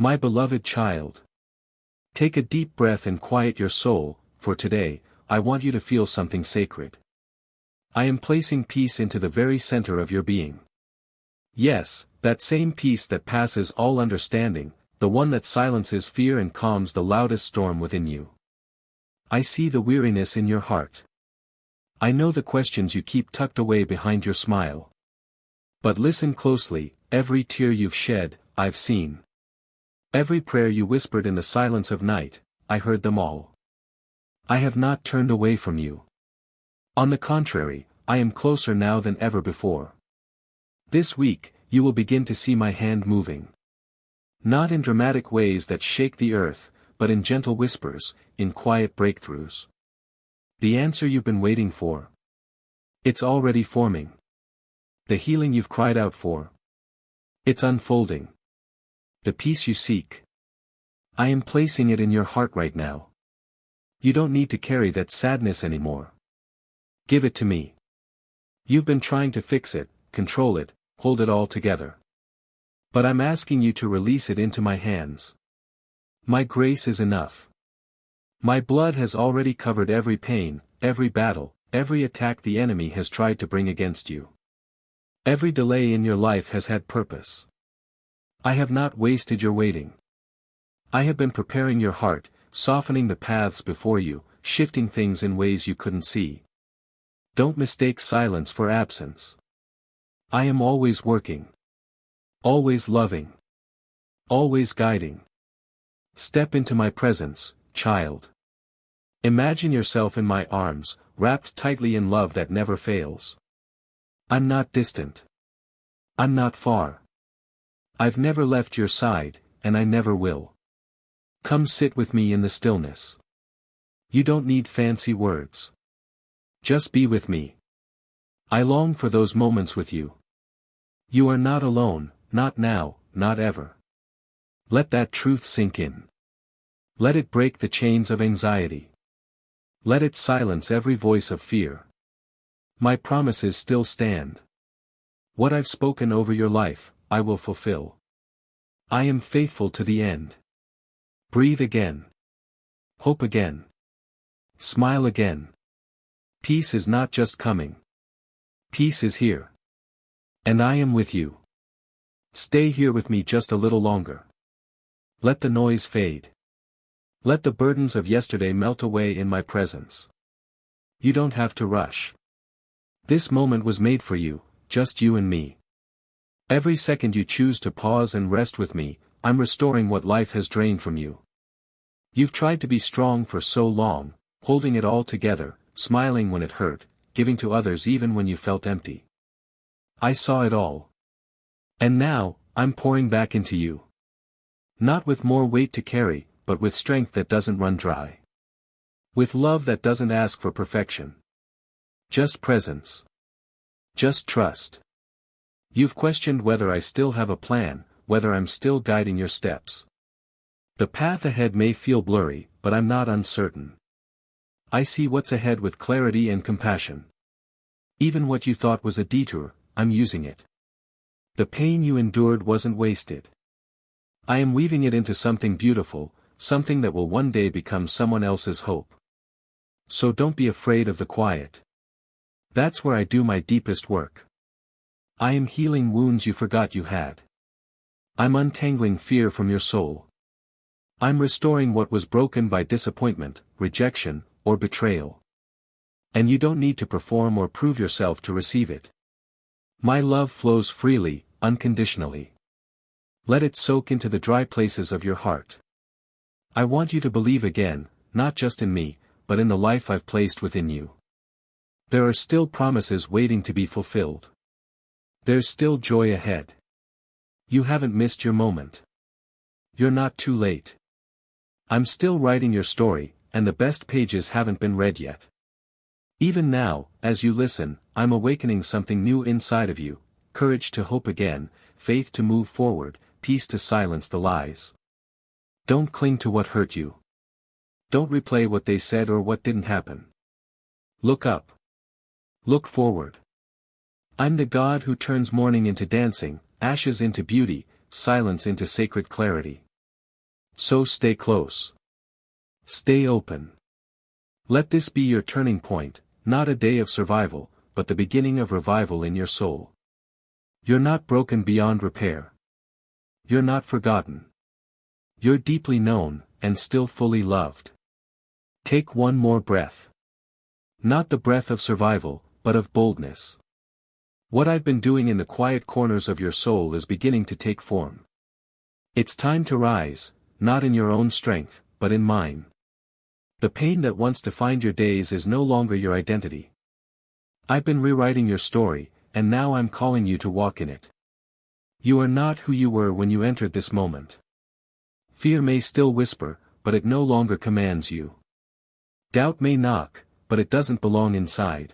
My beloved child. Take a deep breath and quiet your soul, for today, I want you to feel something sacred. I am placing peace into the very center of your being. Yes, that same peace that passes all understanding, the one that silences fear and calms the loudest storm within you. I see the weariness in your heart. I know the questions you keep tucked away behind your smile. But listen closely, every tear you've shed, I've seen. Every prayer you whispered in the silence of night, I heard them all. I have not turned away from you. On the contrary, I am closer now than ever before. This week, you will begin to see my hand moving. Not in dramatic ways that shake the earth, but in gentle whispers, in quiet breakthroughs. The answer you've been waiting for. It's already forming. The healing you've cried out for. It's unfolding. The peace you seek. I am placing it in your heart right now. You don't need to carry that sadness anymore. Give it to me. You've been trying to fix it, control it, hold it all together. But I'm asking you to release it into my hands. My grace is enough. My blood has already covered every pain, every battle, every attack the enemy has tried to bring against you. Every delay in your life has had purpose. I have not wasted your waiting. I have been preparing your heart, softening the paths before you, shifting things in ways you couldn't see. Don't mistake silence for absence. I am always working. Always loving. Always guiding. Step into my presence, child. Imagine yourself in my arms, wrapped tightly in love that never fails. I'm not distant. I'm not far. I've never left your side, and I never will. Come sit with me in the stillness. You don't need fancy words. Just be with me. I long for those moments with you. You are not alone, not now, not ever. Let that truth sink in. Let it break the chains of anxiety. Let it silence every voice of fear. My promises still stand. What I've spoken over your life, I will fulfill. I am faithful to the end. Breathe again. Hope again. Smile again. Peace is not just coming. Peace is here. And I am with you. Stay here with me just a little longer. Let the noise fade. Let the burdens of yesterday melt away in my presence. You don't have to rush. This moment was made for you, just you and me. Every second you choose to pause and rest with me, I'm restoring what life has drained from you. You've tried to be strong for so long, holding it all together, smiling when it hurt, giving to others even when you felt empty. I saw it all. And now, I'm pouring back into you. Not with more weight to carry, but with strength that doesn't run dry. With love that doesn't ask for perfection. Just presence. Just trust. You've questioned whether I still have a plan, whether I'm still guiding your steps. The path ahead may feel blurry, but I'm not uncertain. I see what's ahead with clarity and compassion. Even what you thought was a detour, I'm using it. The pain you endured wasn't wasted. I am weaving it into something beautiful, something that will one day become someone else's hope. So don't be afraid of the quiet. That's where I do my deepest work. I am healing wounds you forgot you had. I'm untangling fear from your soul. I'm restoring what was broken by disappointment, rejection, or betrayal. And you don't need to perform or prove yourself to receive it. My love flows freely, unconditionally. Let it soak into the dry places of your heart. I want you to believe again, not just in me, but in the life I've placed within you. There are still promises waiting to be fulfilled. There's still joy ahead. You haven't missed your moment. You're not too late. I'm still writing your story, and the best pages haven't been read yet. Even now, as you listen, I'm awakening something new inside of you, courage to hope again, faith to move forward, peace to silence the lies. Don't cling to what hurt you. Don't replay what they said or what didn't happen. Look up. Look forward. I'm the God who turns mourning into dancing, ashes into beauty, silence into sacred clarity. So stay close. Stay open. Let this be your turning point, not a day of survival, but the beginning of revival in your soul. You're not broken beyond repair. You're not forgotten. You're deeply known, and still fully loved. Take one more breath. Not the breath of survival, but of boldness. What I've been doing in the quiet corners of your soul is beginning to take form. It's time to rise, not in your own strength, but in mine. The pain that once defined your days is no longer your identity. I've been rewriting your story, and now I'm calling you to walk in it. You are not who you were when you entered this moment. Fear may still whisper, but it no longer commands you. Doubt may knock, but it doesn't belong inside.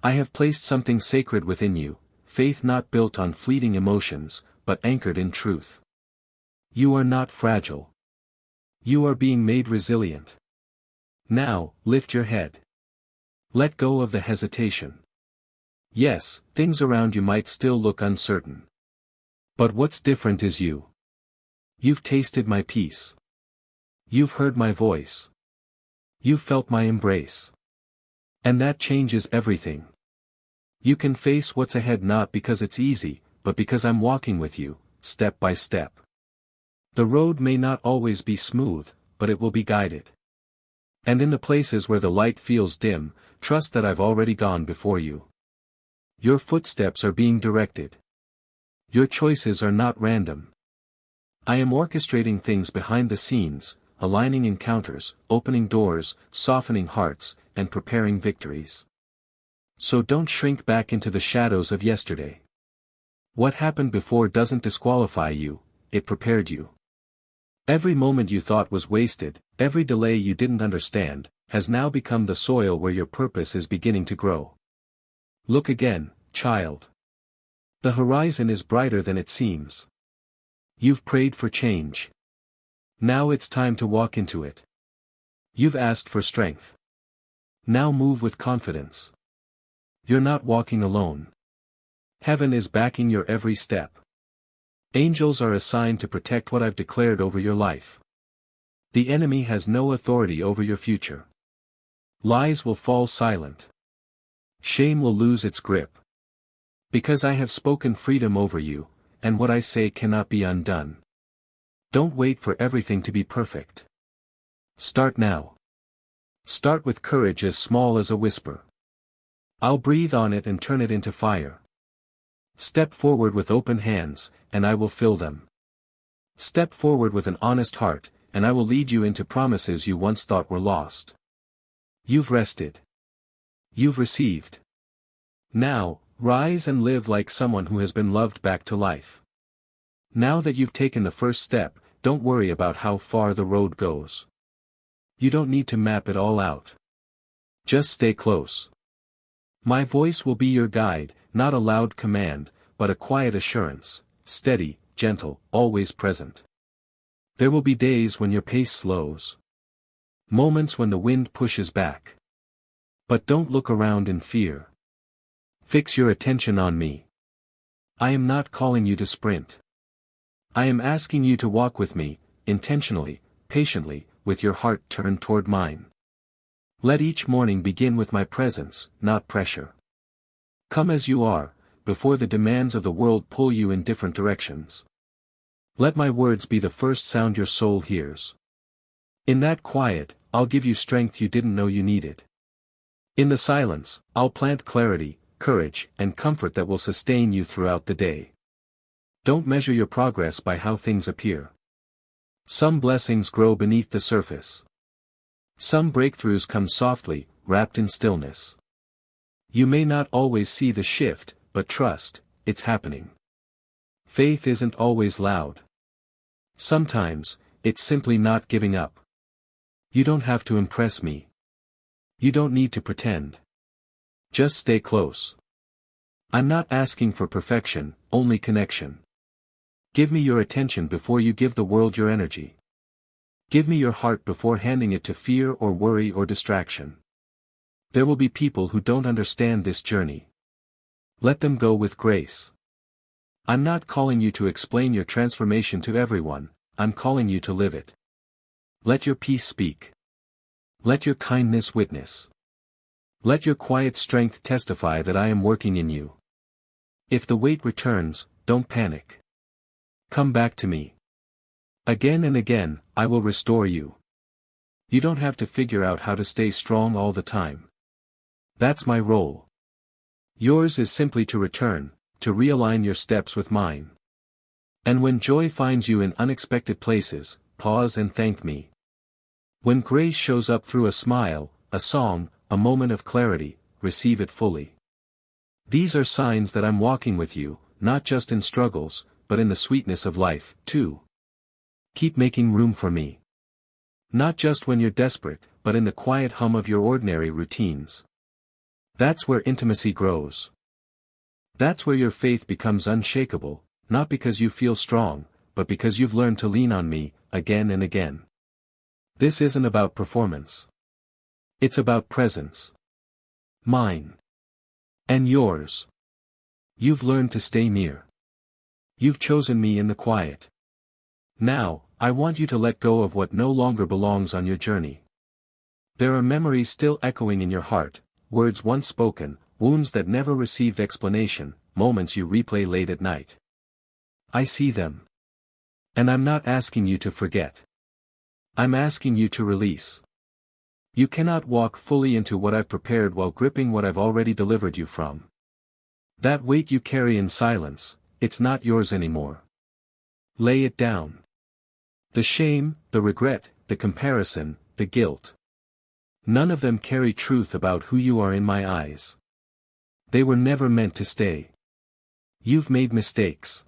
I have placed something sacred within you, faith not built on fleeting emotions, but anchored in truth. You are not fragile. You are being made resilient. Now, lift your head. Let go of the hesitation. Yes, things around you might still look uncertain. But what's different is you. You've tasted my peace. You've heard my voice. You've felt my embrace. And that changes everything. You can face what's ahead not because it's easy, but because I'm walking with you, step by step. The road may not always be smooth, but it will be guided. And in the places where the light feels dim, trust that I've already gone before you. Your footsteps are being directed. Your choices are not random. I am orchestrating things behind the scenes, aligning encounters, opening doors, softening hearts, and preparing victories. So don't shrink back into the shadows of yesterday. What happened before doesn't disqualify you, it prepared you. Every moment you thought was wasted, every delay you didn't understand, has now become the soil where your purpose is beginning to grow. Look again, child. The horizon is brighter than it seems. You've prayed for change. Now it's time to walk into it. You've asked for strength. Now move with confidence. You're not walking alone. Heaven is backing your every step. Angels are assigned to protect what I've declared over your life. The enemy has no authority over your future. Lies will fall silent. Shame will lose its grip. Because I have spoken freedom over you, and what I say cannot be undone. Don't wait for everything to be perfect. Start now. Start with courage as small as a whisper. I'll breathe on it and turn it into fire. Step forward with open hands, and I will fill them. Step forward with an honest heart, and I will lead you into promises you once thought were lost. You've rested. You've received. Now, rise and live like someone who has been loved back to life. Now that you've taken the first step, don't worry about how far the road goes. You don't need to map it all out. Just stay close. My voice will be your guide, not a loud command, but a quiet assurance, steady, gentle, always present. There will be days when your pace slows. Moments when the wind pushes back. But don't look around in fear. Fix your attention on me. I am not calling you to sprint. I am asking you to walk with me, intentionally, patiently, with your heart turned toward mine. Let each morning begin with my presence, not pressure. Come as you are, before the demands of the world pull you in different directions. Let my words be the first sound your soul hears. In that quiet, I'll give you strength you didn't know you needed. In the silence, I'll plant clarity, courage, and comfort that will sustain you throughout the day. Don't measure your progress by how things appear. Some blessings grow beneath the surface. Some breakthroughs come softly, wrapped in stillness. You may not always see the shift, but trust, it's happening. Faith isn't always loud. Sometimes, it's simply not giving up. You don't have to impress me. You don't need to pretend. Just stay close. I'm not asking for perfection, only connection. Give me your attention before you give the world your energy. Give me your heart before handing it to fear or worry or distraction. There will be people who don't understand this journey. Let them go with grace. I'm not calling you to explain your transformation to everyone, I'm calling you to live it. Let your peace speak. Let your kindness witness. Let your quiet strength testify that I am working in you. If the weight returns, don't panic. Come back to me. Again and again, I will restore you. You don't have to figure out how to stay strong all the time. That's my role. Yours is simply to return, to realign your steps with mine. And when joy finds you in unexpected places, pause and thank me. When grace shows up through a smile, a song, a moment of clarity, receive it fully. These are signs that I'm walking with you, not just in struggles, but in the sweetness of life, too. Keep making room for me. Not just when you're desperate, but in the quiet hum of your ordinary routines. That's where intimacy grows. That's where your faith becomes unshakable, not because you feel strong, but because you've learned to lean on me, again and again. This isn't about performance. It's about presence. Mine. And yours. You've learned to stay near. You've chosen me in the quiet. Now, I want you to let go of what no longer belongs on your journey. There are memories still echoing in your heart, words once spoken, wounds that never received explanation, moments you replay late at night. I see them. And I'm not asking you to forget. I'm asking you to release. You cannot walk fully into what I've prepared while gripping what I've already delivered you from. That weight you carry in silence, it's not yours anymore. Lay it down. The shame, the regret, the comparison, the guilt. None of them carry truth about who you are in my eyes. They were never meant to stay. You've made mistakes.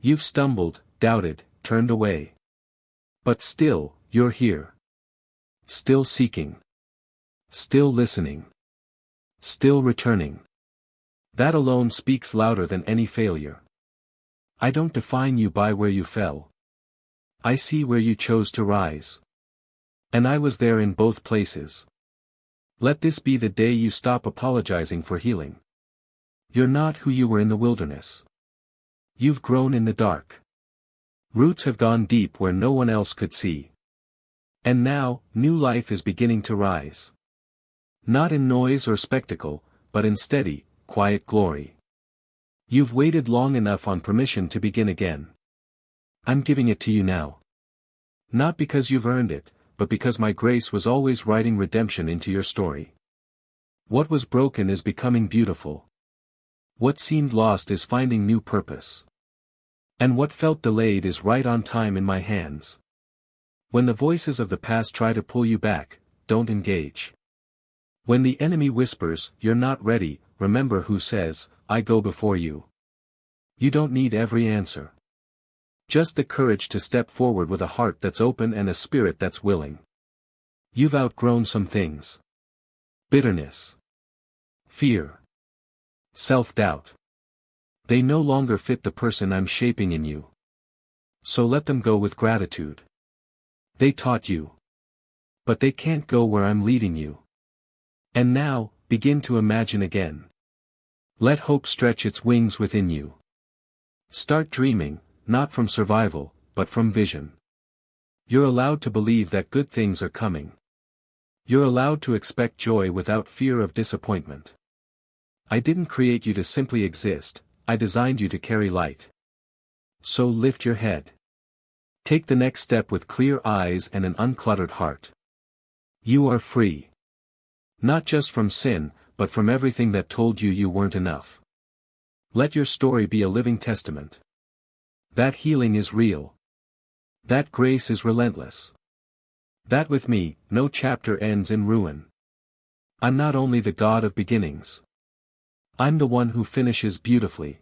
You've stumbled, doubted, turned away. But still, you're here. Still seeking. Still listening. Still returning. That alone speaks louder than any failure. I don't define you by where you fell. I see where you chose to rise. And I was there in both places. Let this be the day you stop apologizing for healing. You're not who you were in the wilderness. You've grown in the dark. Roots have gone deep where no one else could see. And now, new life is beginning to rise. Not in noise or spectacle, but in steady, quiet glory. You've waited long enough on permission to begin again. I'm giving it to you now. Not because you've earned it, but because my grace was always writing redemption into your story. What was broken is becoming beautiful. What seemed lost is finding new purpose. And what felt delayed is right on time in my hands. When the voices of the past try to pull you back, don't engage. When the enemy whispers, "You're not ready," remember who says, "I go before you." You don't need every answer. Just the courage to step forward with a heart that's open and a spirit that's willing. You've outgrown some things. Bitterness. Fear. Self-doubt. They no longer fit the person I'm shaping in you. So let them go with gratitude. They taught you. But they can't go where I'm leading you. And now, begin to imagine again. Let hope stretch its wings within you. Start dreaming, not from survival, but from vision. You're allowed to believe that good things are coming. You're allowed to expect joy without fear of disappointment. I didn't create you to simply exist, I designed you to carry light. So lift your head. Take the next step with clear eyes and an uncluttered heart. You are free. Not just from sin, but from everything that told you you weren't enough. Let your story be a living testament. That healing is real. That grace is relentless. That with me, no chapter ends in ruin. I'm not only the God of beginnings. I'm the one who finishes beautifully.